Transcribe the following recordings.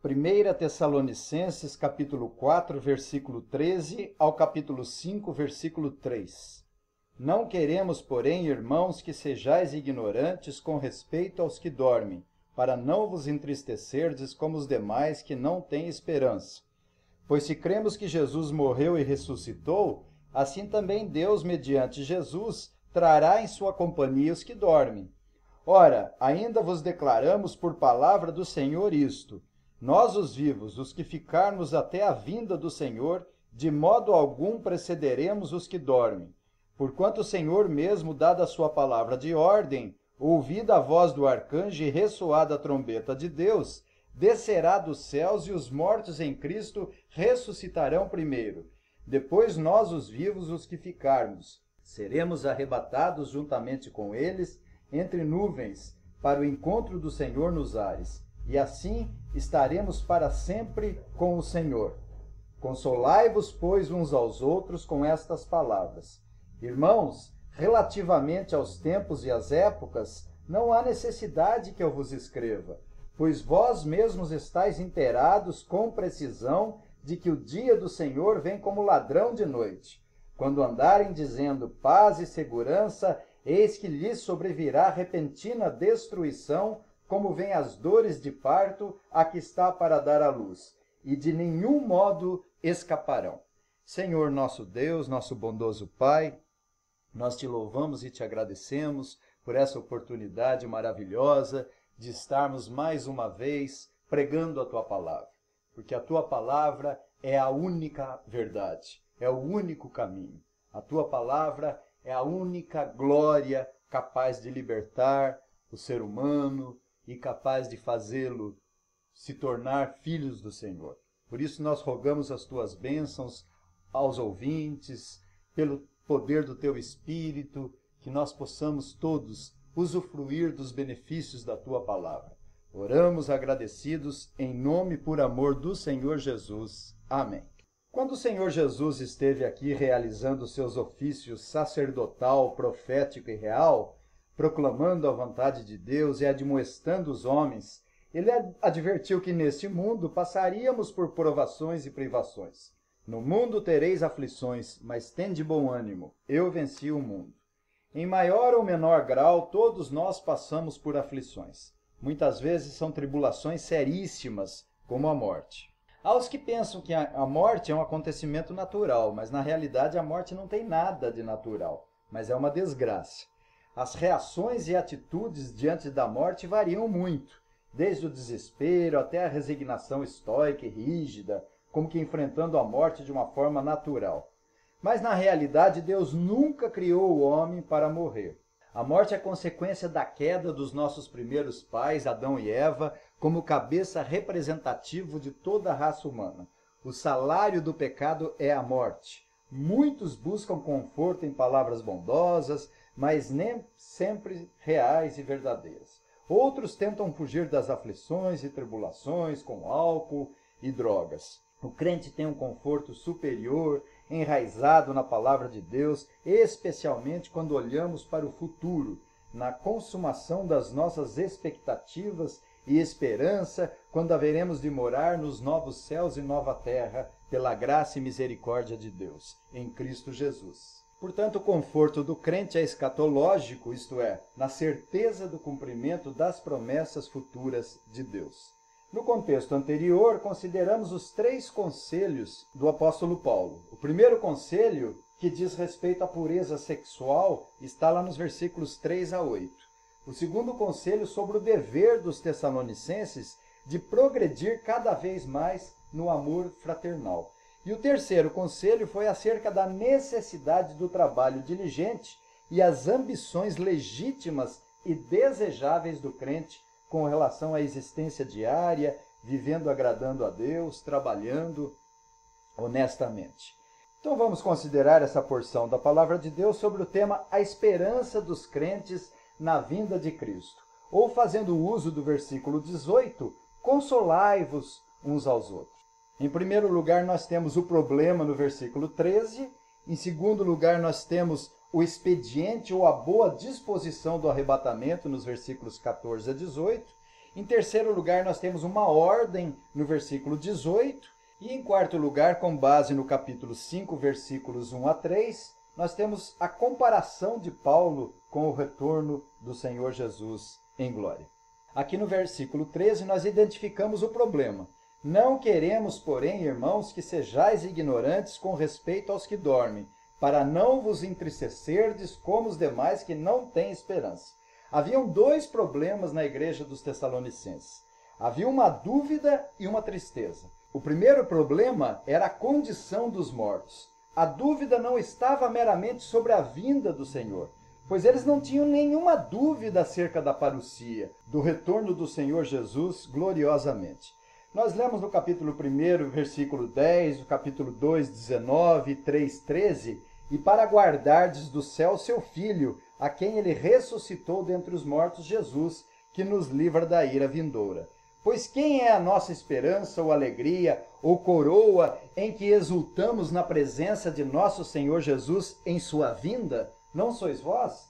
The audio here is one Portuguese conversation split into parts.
1 Tessalonicenses, capítulo 4, versículo 13 ao capítulo 5, versículo 3. Não queremos, porém, irmãos, que sejais ignorantes com respeito aos que dormem, para não vos entristecerdes como os demais que não têm esperança. Pois se cremos que Jesus morreu e ressuscitou, assim também Deus, mediante Jesus, trará em sua companhia os que dormem. Ora, ainda vos declaramos por palavra do Senhor isto: nós, os vivos, os que ficarmos até a vinda do Senhor, de modo algum precederemos os que dormem. Porquanto o Senhor mesmo, dada a sua palavra de ordem, ouvida a voz do arcanjo e ressoada a trombeta de Deus, descerá dos céus e os mortos em Cristo ressuscitarão primeiro. Depois nós, os vivos, os que ficarmos, seremos arrebatados juntamente com eles entre nuvens para o encontro do Senhor nos ares. E assim estaremos para sempre com o Senhor. Consolai-vos, pois, uns aos outros com estas palavras. Irmãos, relativamente aos tempos e às épocas, não há necessidade que eu vos escreva, pois vós mesmos estáis inteirados com precisão de que o dia do Senhor vem como ladrão de noite. Quando andarem dizendo paz e segurança, eis que lhes sobrevirá repentina destruição, como vem as dores de parto a que está para dar à luz, e de nenhum modo escaparão. Senhor nosso Deus, nosso bondoso Pai, nós te louvamos e te agradecemos por essa oportunidade maravilhosa de estarmos mais uma vez pregando a tua palavra, porque a tua palavra é a única verdade, é o único caminho. A tua palavra é a única glória capaz de libertar o ser humano e capaz de fazê-lo se tornar filhos do Senhor. Por isso nós rogamos as tuas bênçãos aos ouvintes, pelo poder do teu Espírito, que nós possamos todos usufruir dos benefícios da tua palavra. Oramos agradecidos em nome e por amor do Senhor Jesus. Amém. Quando o Senhor Jesus esteve aqui realizando seus ofícios sacerdotal, profético e real, proclamando a vontade de Deus e admoestando os homens, ele advertiu que neste mundo passaríamos por provações e privações. No mundo tereis aflições, mas tende bom ânimo, eu venci o mundo. Em maior ou menor grau, todos nós passamos por aflições. Muitas vezes são tribulações seríssimas, como a morte. Há os que pensam que a morte é um acontecimento natural, mas na realidade a morte não tem nada de natural, mas é uma desgraça. As reações e atitudes diante da morte variam muito, desde o desespero até a resignação estoica e rígida, como que enfrentando a morte de uma forma natural. Mas na realidade Deus nunca criou o homem para morrer. A morte é consequência da queda dos nossos primeiros pais, Adão e Eva, como cabeça representativo de toda a raça humana. O salário do pecado é a morte. Muitos buscam conforto em palavras bondosas, mas nem sempre reais e verdadeiras. Outros tentam fugir das aflições e tribulações com álcool e drogas. O crente tem um conforto superior, enraizado na palavra de Deus, especialmente quando olhamos para o futuro, na consumação das nossas expectativas e esperança, quando haveremos de morar nos novos céus e nova terra, pela graça e misericórdia de Deus, em Cristo Jesus. Portanto, o conforto do crente é escatológico, isto é, na certeza do cumprimento das promessas futuras de Deus. No contexto anterior, consideramos os 3 conselhos do apóstolo Paulo. O primeiro conselho, que diz respeito à pureza sexual, está lá nos versículos 3 a 8. O segundo conselho sobre o dever dos tessalonicenses de progredir cada vez mais no amor fraternal. E o terceiro conselho foi acerca da necessidade do trabalho diligente e as ambições legítimas e desejáveis do crente com relação à existência diária, vivendo agradando a Deus, trabalhando honestamente. Então vamos considerar essa porção da palavra de Deus sobre o tema a esperança dos crentes na vinda de Cristo. Ou fazendo uso do versículo 18, consolai-vos uns aos outros. Em primeiro lugar, nós temos o problema no versículo 13. Em segundo lugar, nós temos o expediente ou a boa disposição do arrebatamento nos versículos 14 a 18. Em terceiro lugar, nós temos uma ordem no versículo 18. E em quarto lugar, com base no capítulo 5, versículos 1 a 3, nós temos a comparação de Paulo com o retorno do Senhor Jesus em glória. Aqui no versículo 13, nós identificamos o problema. Não queremos, porém, irmãos, que sejais ignorantes com respeito aos que dormem, para não vos entristecerdes como os demais que não têm esperança. Haviam dois problemas na igreja dos Tessalonicenses. Havia uma dúvida e uma tristeza. O primeiro problema era a condição dos mortos. A dúvida não estava meramente sobre a vinda do Senhor, pois eles não tinham nenhuma dúvida acerca da parousia, do retorno do Senhor Jesus gloriosamente. Nós lemos no capítulo 1, versículo 10, no capítulo 2, 19, 3, 13, e para guardardes do céu seu Filho, a quem ele ressuscitou dentre os mortos, Jesus, que nos livra da ira vindoura. Pois quem é a nossa esperança ou alegria ou coroa em que exultamos na presença de nosso Senhor Jesus em sua vinda? Não sois vós?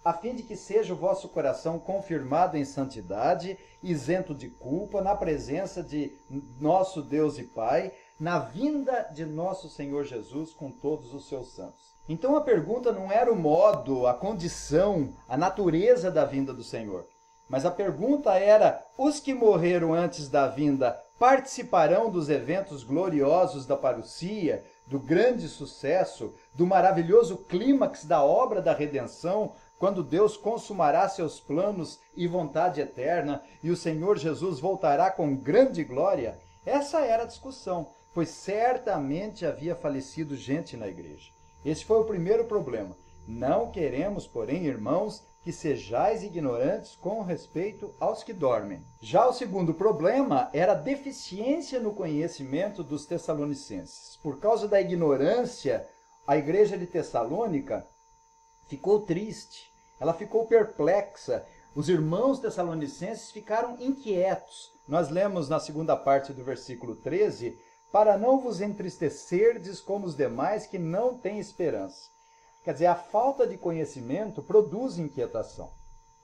A fim de que seja o vosso coração confirmado em santidade, isento de culpa, na presença de nosso Deus e Pai, na vinda de nosso Senhor Jesus com todos os seus santos. Então a pergunta não era o modo, a condição, a natureza da vinda do Senhor. Mas a pergunta era: os que morreram antes da vinda participarão dos eventos gloriosos da parousia, do grande sucesso, do maravilhoso clímax da obra da redenção, quando Deus consumará seus planos e vontade eterna e o Senhor Jesus voltará com grande glória? Essa era a discussão, pois certamente havia falecido gente na igreja. Esse foi o primeiro problema. Não queremos, porém, irmãos, que sejais ignorantes com respeito aos que dormem. Já o segundo problema era a deficiência no conhecimento dos tessalonicenses. Por causa da ignorância, a igreja de Tessalônica ficou triste, ela ficou perplexa. Os irmãos tessalonicenses ficaram inquietos. Nós lemos na segunda parte do versículo 13, para não vos entristecerdes como os demais que não têm esperança. Quer dizer, a falta de conhecimento produz inquietação.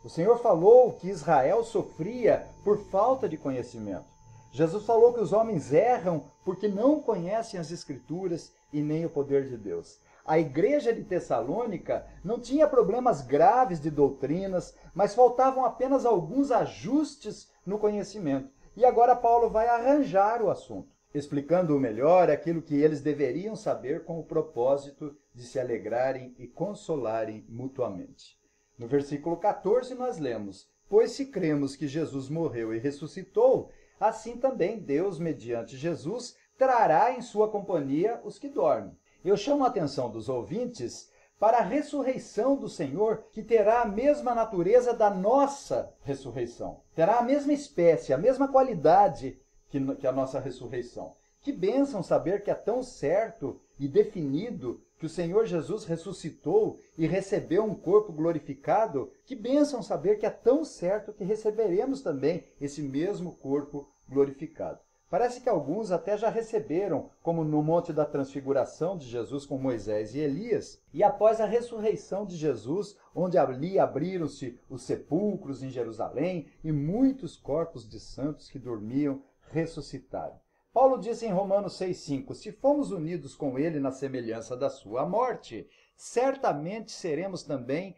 O Senhor falou que Israel sofria por falta de conhecimento. Jesus falou que os homens erram porque não conhecem as Escrituras e nem o poder de Deus. A igreja de Tessalônica não tinha problemas graves de doutrinas, mas faltavam apenas alguns ajustes no conhecimento. E agora Paulo vai arranjar o assunto, explicando melhor aquilo que eles deveriam saber com o propósito de se alegrarem e consolarem mutuamente. No versículo 14 nós lemos: pois se cremos que Jesus morreu e ressuscitou, assim também Deus, mediante Jesus, trará em sua companhia os que dormem. Eu chamo a atenção dos ouvintes para a ressurreição do Senhor, que terá a mesma natureza da nossa ressurreição. Terá a mesma espécie, a mesma qualidade que a nossa ressurreição. Que bênção saber que é tão certo e definido que o Senhor Jesus ressuscitou e recebeu um corpo glorificado. Que bênção saber que é tão certo que receberemos também esse mesmo corpo glorificado. Parece que alguns até já receberam, como no Monte da Transfiguração de Jesus com Moisés e Elias, e após a ressurreição de Jesus, onde ali abriram-se os sepulcros em Jerusalém e muitos corpos de santos que dormiam ressuscitaram. Paulo diz em Romanos 6,5, se fomos unidos com ele na semelhança da sua morte, certamente seremos também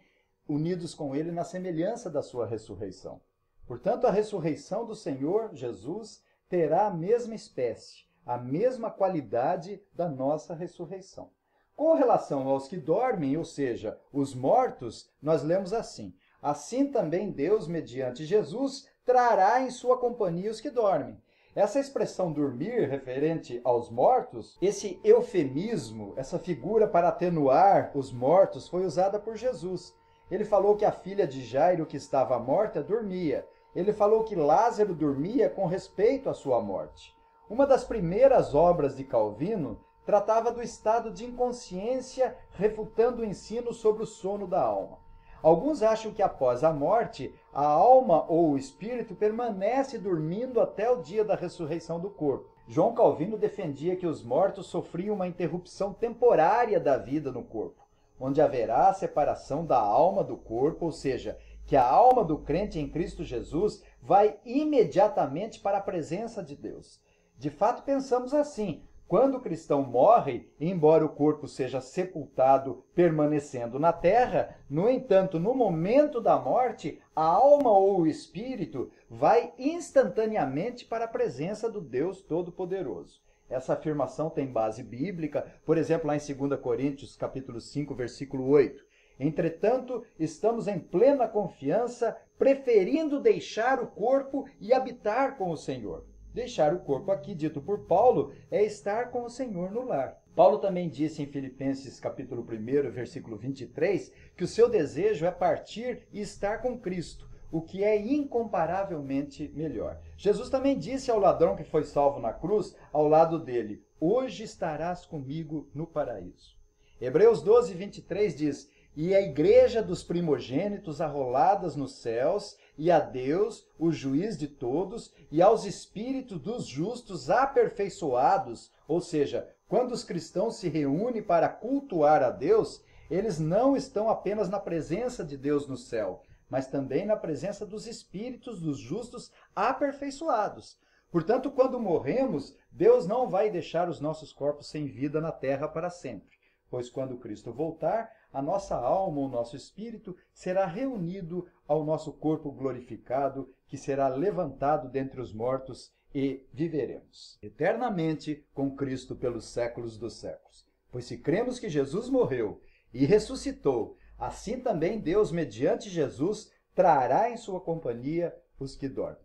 unidos com ele na semelhança da sua ressurreição. Portanto, a ressurreição do Senhor Jesus terá a mesma espécie, a mesma qualidade da nossa ressurreição. Com relação aos que dormem, ou seja, os mortos, nós lemos assim: assim também Deus, mediante Jesus, trará em sua companhia os que dormem. Essa expressão dormir, referente aos mortos, esse eufemismo, essa figura para atenuar os mortos, foi usada por Jesus. Ele falou que a filha de Jairo, que estava morta, dormia. Ele falou que Lázaro dormia com respeito à sua morte. Uma das primeiras obras de Calvino tratava do estado de inconsciência, refutando o ensino sobre o sono da alma. Alguns acham que após a morte, a alma ou o espírito permanece dormindo até o dia da ressurreição do corpo. João Calvino defendia que os mortos sofriam uma interrupção temporária da vida no corpo, onde haverá a separação da alma do corpo, ou seja, que a alma do crente em Cristo Jesus vai imediatamente para a presença de Deus. De fato, pensamos assim: quando o cristão morre, embora o corpo seja sepultado permanecendo na terra, no entanto, no momento da morte, a alma ou o espírito vai instantaneamente para a presença do Deus Todo-Poderoso. Essa afirmação tem base bíblica, por exemplo, lá em 2 Coríntios, capítulo 5, versículo 8. Entretanto, estamos em plena confiança, preferindo deixar o corpo e habitar com o Senhor. Deixar o corpo aqui, dito por Paulo, é estar com o Senhor no lar. Paulo também disse em Filipenses capítulo 1, versículo 23, que o seu desejo é partir e estar com Cristo, o que é incomparavelmente melhor. Jesus também disse ao ladrão que foi salvo na cruz, ao lado dele: hoje estarás comigo no paraíso. Hebreus 12, 23 diz: e a igreja dos primogênitos arroladas nos céus, e a Deus, o juiz de todos, e aos espíritos dos justos aperfeiçoados. Ou seja, quando os cristãos se reúnem para cultuar a Deus, eles não estão apenas na presença de Deus no céu, mas também na presença dos espíritos dos justos aperfeiçoados. Portanto, quando morremos, Deus não vai deixar os nossos corpos sem vida na terra para sempre, pois quando Cristo voltar, a nossa alma, o nosso espírito, será reunido ao nosso corpo glorificado, que será levantado dentre os mortos, e viveremos eternamente com Cristo pelos séculos dos séculos. Pois se cremos que Jesus morreu e ressuscitou, assim também Deus, mediante Jesus, trará em sua companhia os que dormem.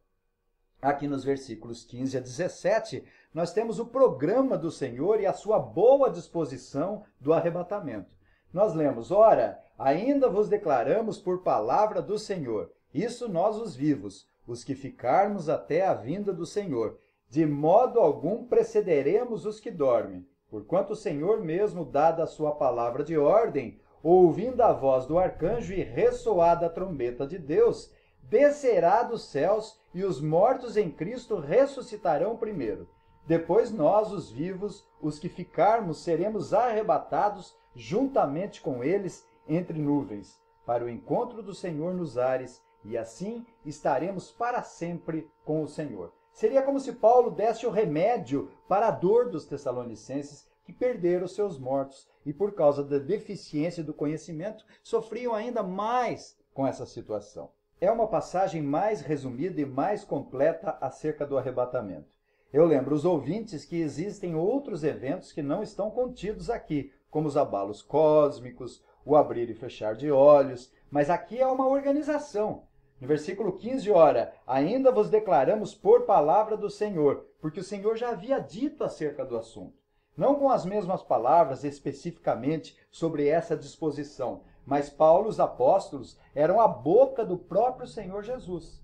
Aqui nos versículos 15 a 17, nós temos o programa do Senhor e a sua boa disposição do arrebatamento. Nós lemos: ora, ainda vos declaramos por palavra do Senhor, isso nós os vivos, os que ficarmos até a vinda do Senhor. De modo algum precederemos os que dormem, porquanto o Senhor mesmo, dada a sua palavra de ordem, ouvindo a voz do arcanjo e ressoada a trombeta de Deus, descerá dos céus, e os mortos em Cristo ressuscitarão primeiro. Depois nós, os vivos, os que ficarmos, seremos arrebatados juntamente com eles entre nuvens, para o encontro do Senhor nos ares, e assim estaremos para sempre com o Senhor. Seria como se Paulo desse o remédio para a dor dos tessalonicenses, que perderam seus mortos e, por causa da deficiência do conhecimento, sofriam ainda mais com essa situação. É uma passagem mais resumida e mais completa acerca do arrebatamento. Eu lembro os ouvintes que existem outros eventos que não estão contidos aqui, como os abalos cósmicos, o abrir e fechar de olhos, mas aqui é uma organização. No versículo 15, ora, ainda vos declaramos por palavra do Senhor, porque o Senhor já havia dito acerca do assunto. Não com as mesmas palavras especificamente sobre essa disposição, mas Paulo e os apóstolos eram a boca do próprio Senhor Jesus.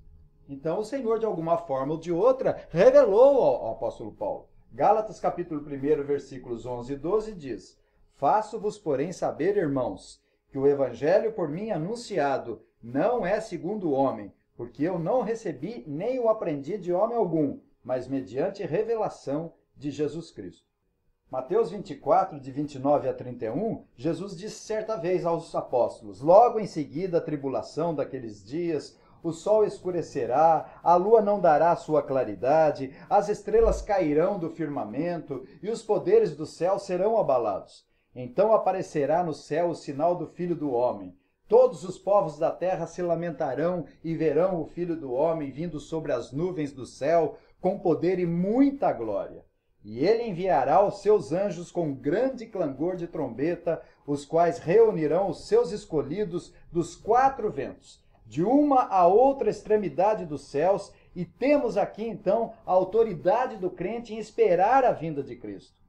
Então o Senhor, de alguma forma ou de outra, revelou ao apóstolo Paulo. Gálatas capítulo 1, versículos 11 e 12 diz: faço-vos, porém, saber, irmãos, que o evangelho por mim anunciado não é segundo o homem, porque eu não recebi nem o aprendi de homem algum, mas mediante revelação de Jesus Cristo. Mateus 24, de 29 a 31, Jesus disse certa vez aos apóstolos: logo em seguida a tribulação daqueles dias, o sol escurecerá, a lua não dará sua claridade, as estrelas cairão do firmamento e os poderes do céu serão abalados. Então aparecerá no céu o sinal do Filho do Homem. Todos os povos da terra se lamentarão e verão o Filho do Homem vindo sobre as nuvens do céu com poder e muita glória. E ele enviará os seus anjos com grande clangor de trombeta, os quais reunirão os seus escolhidos dos quatro ventos, de uma a outra extremidade dos céus, e temos aqui então a autoridade do crente em esperar a vinda de Cristo.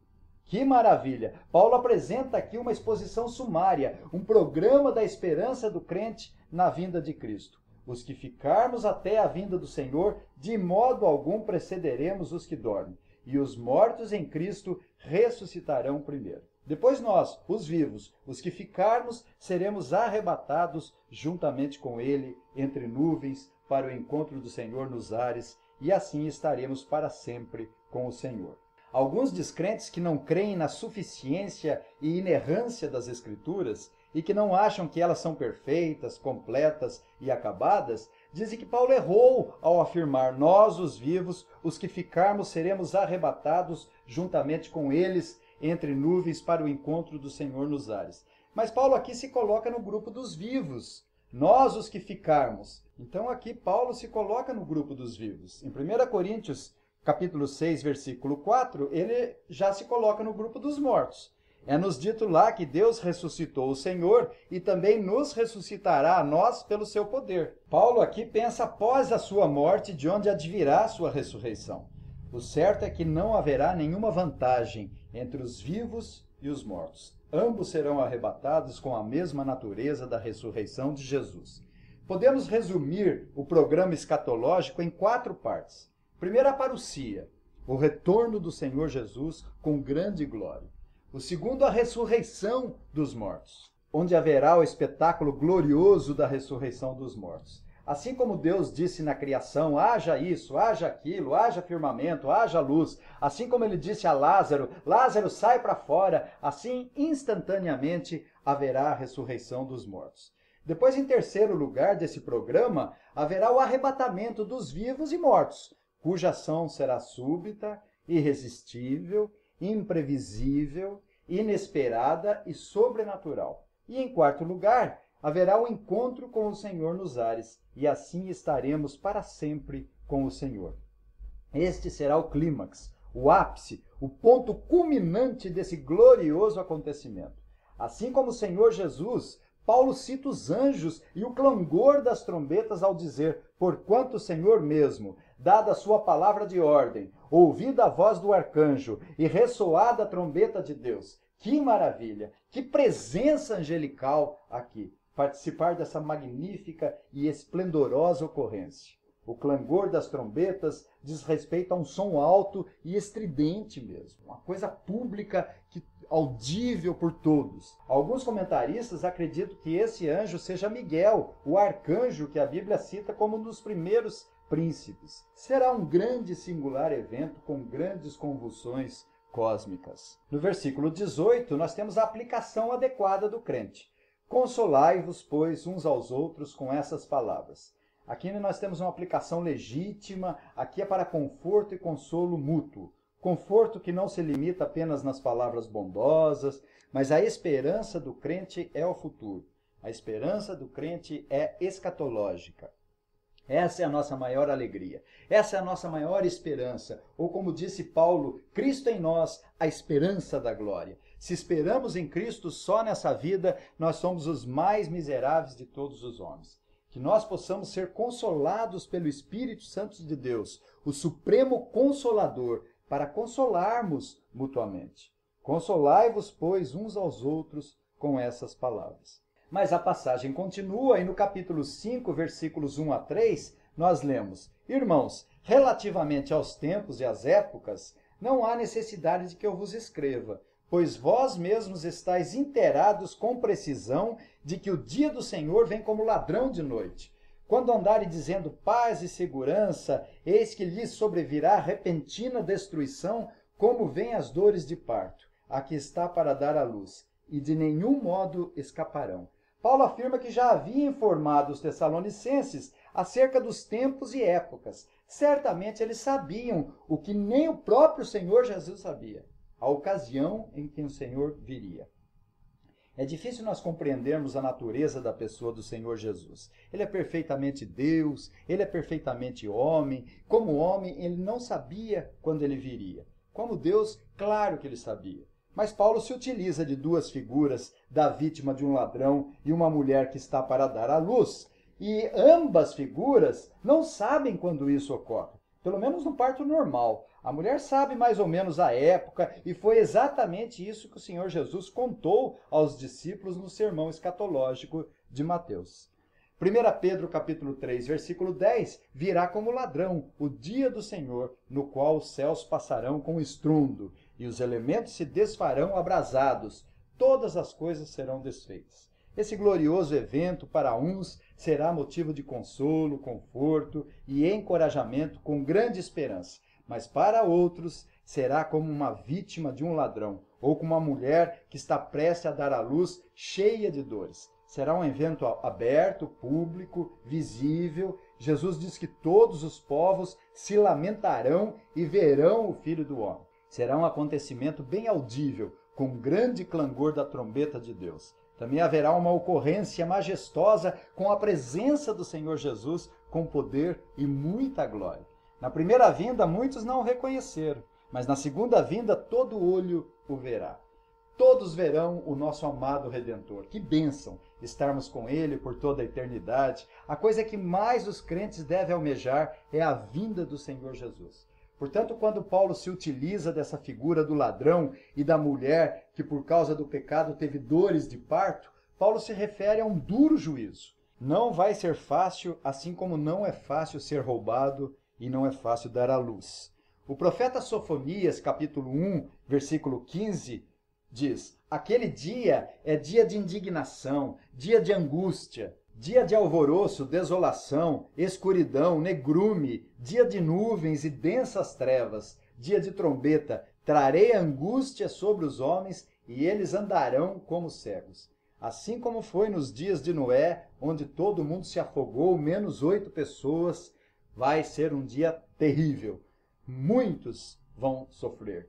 Que maravilha! Paulo apresenta aqui uma exposição sumária, um programa da esperança do crente na vinda de Cristo. Os que ficarmos até a vinda do Senhor, de modo algum precederemos os que dormem, e os mortos em Cristo ressuscitarão primeiro. Depois nós, os vivos, os que ficarmos, seremos arrebatados juntamente com ele entre nuvens para o encontro do Senhor nos ares, e assim estaremos para sempre com o Senhor. Alguns descrentes que não creem na suficiência e inerrância das Escrituras e que não acham que elas são perfeitas, completas e acabadas, dizem que Paulo errou ao afirmar: nós, os vivos, os que ficarmos, seremos arrebatados juntamente com eles entre nuvens para o encontro do Senhor nos ares. Mas Paulo aqui se coloca no grupo dos vivos. Nós, os que ficarmos. Então aqui Paulo se coloca no grupo dos vivos. Em 1 Coríntios, capítulo 6, versículo 4, ele já se coloca no grupo dos mortos. É-nos dito lá que Deus ressuscitou o Senhor e também nos ressuscitará a nós pelo seu poder. Paulo aqui pensa após a sua morte, de onde advirá a sua ressurreição. O certo é que não haverá nenhuma vantagem entre os vivos e os mortos. Ambos serão arrebatados com a mesma natureza da ressurreição de Jesus. Podemos resumir o programa escatológico em 4 partes. Primeiro, a parousia, o retorno do Senhor Jesus com grande glória. O segundo, a ressurreição dos mortos, onde haverá o espetáculo glorioso da ressurreição dos mortos. Assim como Deus disse na criação: haja isso, haja aquilo, haja firmamento, haja luz. Assim como ele disse a Lázaro: Lázaro, sai para fora. Assim, instantaneamente, haverá a ressurreição dos mortos. Depois, em terceiro lugar desse programa, haverá o arrebatamento dos vivos e mortos, cuja ação será súbita, irresistível, imprevisível, inesperada e sobrenatural. E em quarto lugar, haverá o encontro com o Senhor nos ares, e assim estaremos para sempre com o Senhor. Este será o clímax, o ápice, o ponto culminante desse glorioso acontecimento. Assim como o Senhor Jesus, Paulo cita os anjos e o clangor das trombetas ao dizer: porquanto o Senhor mesmo, dada a sua palavra de ordem, ouvida a voz do arcanjo e ressoada a trombeta de Deus. Que maravilha, que presença angelical aqui, participar dessa magnífica e esplendorosa ocorrência. O clangor das trombetas diz respeito a um som alto e estridente mesmo, uma coisa pública, audível por todos. Alguns comentaristas acreditam que esse anjo seja Miguel, o arcanjo que a Bíblia cita como um dos primeiros príncipes. Será um grande e singular evento com grandes convulsões cósmicas. No versículo 18, nós temos a aplicação adequada do crente. Consolai-vos, pois, uns aos outros com essas palavras. Aqui nós temos uma aplicação legítima, aqui é para conforto e consolo mútuo. Conforto que não se limita apenas nas palavras bondosas, mas a esperança do crente é o futuro. A esperança do crente é escatológica. Essa é a nossa maior alegria. Essa é a nossa maior esperança. Ou como disse Paulo, Cristo em nós, a esperança da glória. Se esperamos em Cristo só nessa vida, nós somos os mais miseráveis de todos os homens. Que nós possamos ser consolados pelo Espírito Santo de Deus, o Supremo Consolador, para consolarmos mutuamente. Consolai-vos, pois, uns aos outros com essas palavras. Mas a passagem continua e no capítulo 5, versículos 1 a 3, nós lemos: Irmãos, relativamente aos tempos e às épocas, não há necessidade de que eu vos escreva, pois vós mesmos estáis inteirados com precisão de que o dia do Senhor vem como ladrão de noite. Quando andarem dizendo paz e segurança, eis que lhes sobrevirá repentina destruição, como vêm as dores de parto, a que está para dar à luz, e de nenhum modo escaparão. Paulo afirma que já havia informado os tessalonicenses acerca dos tempos e épocas. Certamente eles sabiam o que nem o próprio Senhor Jesus sabia, a ocasião em que o Senhor viria. É difícil nós compreendermos a natureza da pessoa do Senhor Jesus. Ele é perfeitamente Deus, ele é perfeitamente homem. Como homem, ele não sabia quando ele viria. Como Deus, claro que ele sabia. Mas Paulo se utiliza de duas figuras, da vítima de um ladrão e uma mulher que está para dar à luz. E ambas figuras não sabem quando isso ocorre. Pelo menos no parto normal. A mulher sabe mais ou menos a época, e foi exatamente isso que o Senhor Jesus contou aos discípulos no sermão escatológico de Mateus. 1 Pedro capítulo 3, versículo 10, virá como ladrão o dia do Senhor, no qual os céus passarão com estrondo, e os elementos se desfarão abrasados, todas as coisas serão desfeitas. Esse glorioso evento, para uns, será motivo de consolo, conforto e encorajamento com grande esperança. mas para outros será como uma vítima de um ladrão, ou como uma mulher que está prestes a dar à luz, cheia de dores. Será um evento aberto, público, visível. Jesus diz que todos os povos se lamentarão e verão o Filho do Homem. Será um acontecimento bem audível, com grande clangor da trombeta de Deus. Também haverá uma ocorrência majestosa com a presença do Senhor Jesus, com poder e muita glória. Na primeira vinda, muitos não o reconheceram, mas na segunda vinda, todo olho o verá. Todos verão o nosso amado Redentor. Que bênção estarmos com Ele por toda a eternidade. A coisa que mais os crentes devem almejar é a vinda do Senhor Jesus. Portanto, quando Paulo se utiliza dessa figura do ladrão e da mulher que por causa do pecado teve dores de parto, Paulo se refere a um duro juízo. Não vai ser fácil, assim como não é fácil ser roubado e não é fácil dar à luz. O profeta Sofonias, capítulo 1, versículo 15, diz: aquele dia é dia de indignação, dia de angústia, dia de alvoroço, desolação, escuridão, negrume, dia de nuvens e densas trevas, dia de trombeta, trarei angústia sobre os homens e eles andarão como cegos. Assim como foi nos dias de Noé, onde todo mundo se afogou, menos 8 pessoas, vai ser um dia terrível. Muitos vão sofrer.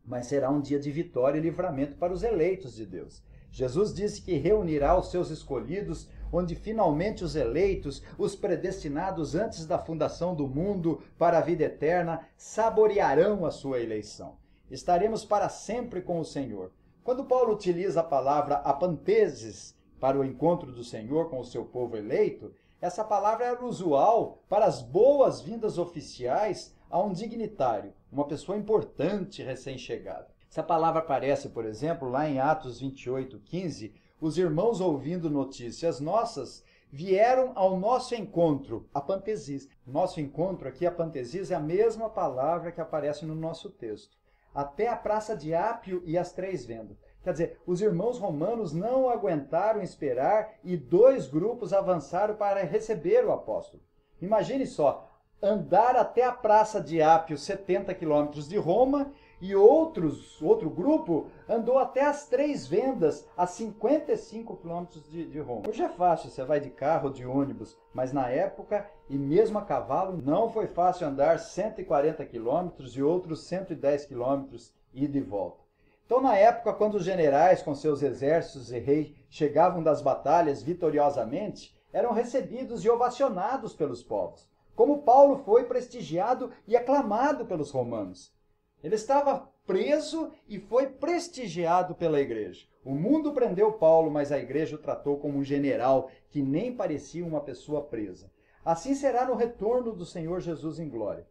Mas será um dia de vitória e livramento para os eleitos de Deus. Jesus disse que reunirá os seus escolhidos, onde finalmente os eleitos, os predestinados antes da fundação do mundo para a vida eterna, saborearão a sua eleição. Estaremos para sempre com o Senhor. Quando Paulo utiliza a palavra apanteses para o encontro do Senhor com o seu povo eleito, essa palavra era usual para as boas-vindas oficiais a um dignitário, uma pessoa importante recém-chegada. Essa palavra aparece, por exemplo, lá em Atos 28, 15, os irmãos ouvindo notícias nossas vieram ao nosso encontro, apantesis. Nosso encontro aqui, apantesis, é a mesma palavra que aparece no nosso texto. Até a praça de Ápio e as 3 vendas. Quer dizer, os irmãos romanos não aguentaram esperar e 2 grupos avançaram para receber o apóstolo. Imagine só, andar até a praça de Ápio, 70 quilômetros de Roma, e outro grupo andou até as 3 vendas, a 55 quilômetros de Roma. Hoje é fácil, você vai de carro ou de ônibus, mas na época, e mesmo a cavalo, não foi fácil andar 140 quilômetros e outros 110 quilômetros ida e volta. Então, na época, quando os generais com seus exércitos e reis chegavam das batalhas vitoriosamente, eram recebidos e ovacionados pelos povos, como Paulo foi prestigiado e aclamado pelos romanos. Ele estava preso e foi prestigiado pela igreja. O mundo prendeu Paulo, mas a igreja o tratou como um general que nem parecia uma pessoa presa. Assim será no retorno do Senhor Jesus em glória.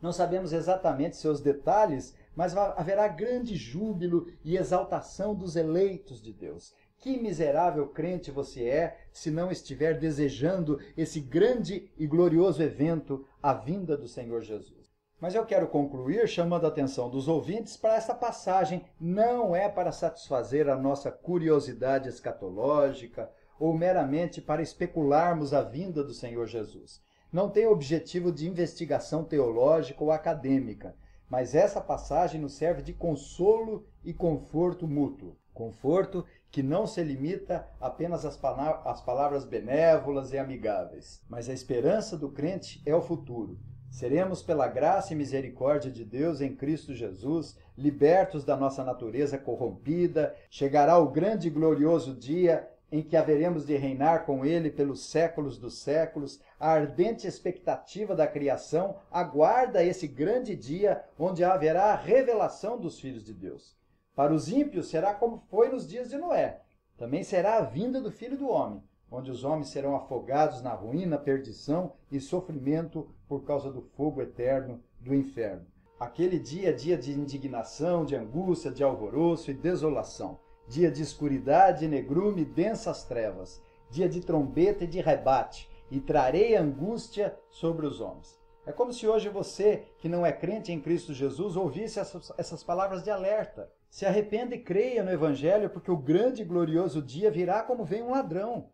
Não sabemos exatamente seus detalhes, mas haverá grande júbilo e exaltação dos eleitos de Deus. Que miserável crente você é se não estiver desejando esse grande e glorioso evento, a vinda do Senhor Jesus. Mas eu quero concluir chamando a atenção dos ouvintes para essa passagem. Não é para satisfazer a nossa curiosidade escatológica ou meramente para especularmos a vinda do Senhor Jesus. Não tem objetivo de investigação teológica ou acadêmica, mas essa passagem nos serve de consolo e conforto mútuo. Conforto que não se limita apenas às palavras benévolas e amigáveis, mas a esperança do crente é o futuro. Seremos, pela graça e misericórdia de Deus em Cristo Jesus, libertos da nossa natureza corrompida. Chegará o grande e glorioso dia em que haveremos de reinar com Ele pelos séculos dos séculos. A ardente expectativa da criação aguarda esse grande dia onde haverá a revelação dos filhos de Deus. Para os ímpios será como foi nos dias de Noé. Também será a vinda do Filho do Homem, onde os homens serão afogados na ruína, perdição e sofrimento por causa do fogo eterno do inferno. Aquele dia é dia de indignação, de angústia, de alvoroço e desolação. Dia de escuridade, negrume e densas trevas. Dia de trombeta e de rebate. E trarei angústia sobre os homens. É como se hoje você, que não é crente em Cristo Jesus, ouvisse essas palavras de alerta. Se arrependa e creia no Evangelho, porque o grande e glorioso dia virá como vem um ladrão.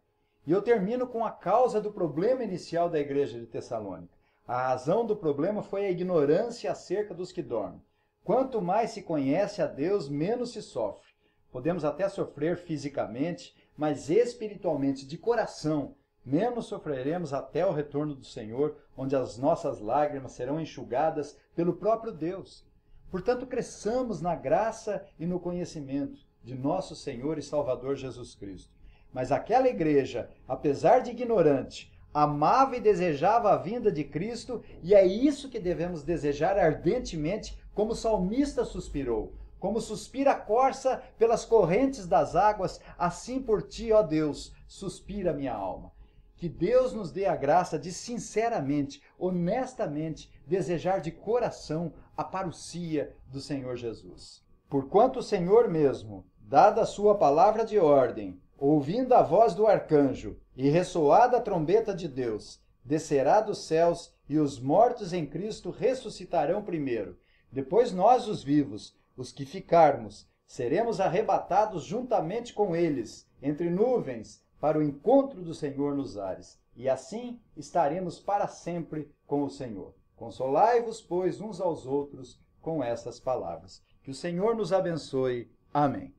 E eu termino com a causa do problema inicial da igreja de Tessalônica. A razão do problema foi a ignorância acerca dos que dormem. Quanto mais se conhece a Deus, menos se sofre. Podemos até sofrer fisicamente, mas espiritualmente, de coração, menos sofreremos até o retorno do Senhor, onde as nossas lágrimas serão enxugadas pelo próprio Deus. Portanto, cresçamos na graça e no conhecimento de nosso Senhor e Salvador Jesus Cristo. Mas aquela igreja, apesar de ignorante, amava e desejava a vinda de Cristo, e é isso que devemos desejar ardentemente, como o salmista suspirou. Como suspira a corça pelas correntes das águas, assim por ti, ó Deus, suspira minha alma. Que Deus nos dê a graça de sinceramente, honestamente, desejar de coração a parousia do Senhor Jesus. Porquanto o Senhor mesmo, dada a sua palavra de ordem, ouvindo a voz do arcanjo e ressoada a trombeta de Deus, descerá dos céus e os mortos em Cristo ressuscitarão primeiro. Depois nós, os vivos, os que ficarmos, seremos arrebatados juntamente com eles, entre nuvens, para o encontro do Senhor nos ares. E assim estaremos para sempre com o Senhor. Consolai-vos, pois, uns aos outros com essas palavras. Que o Senhor nos abençoe. Amém.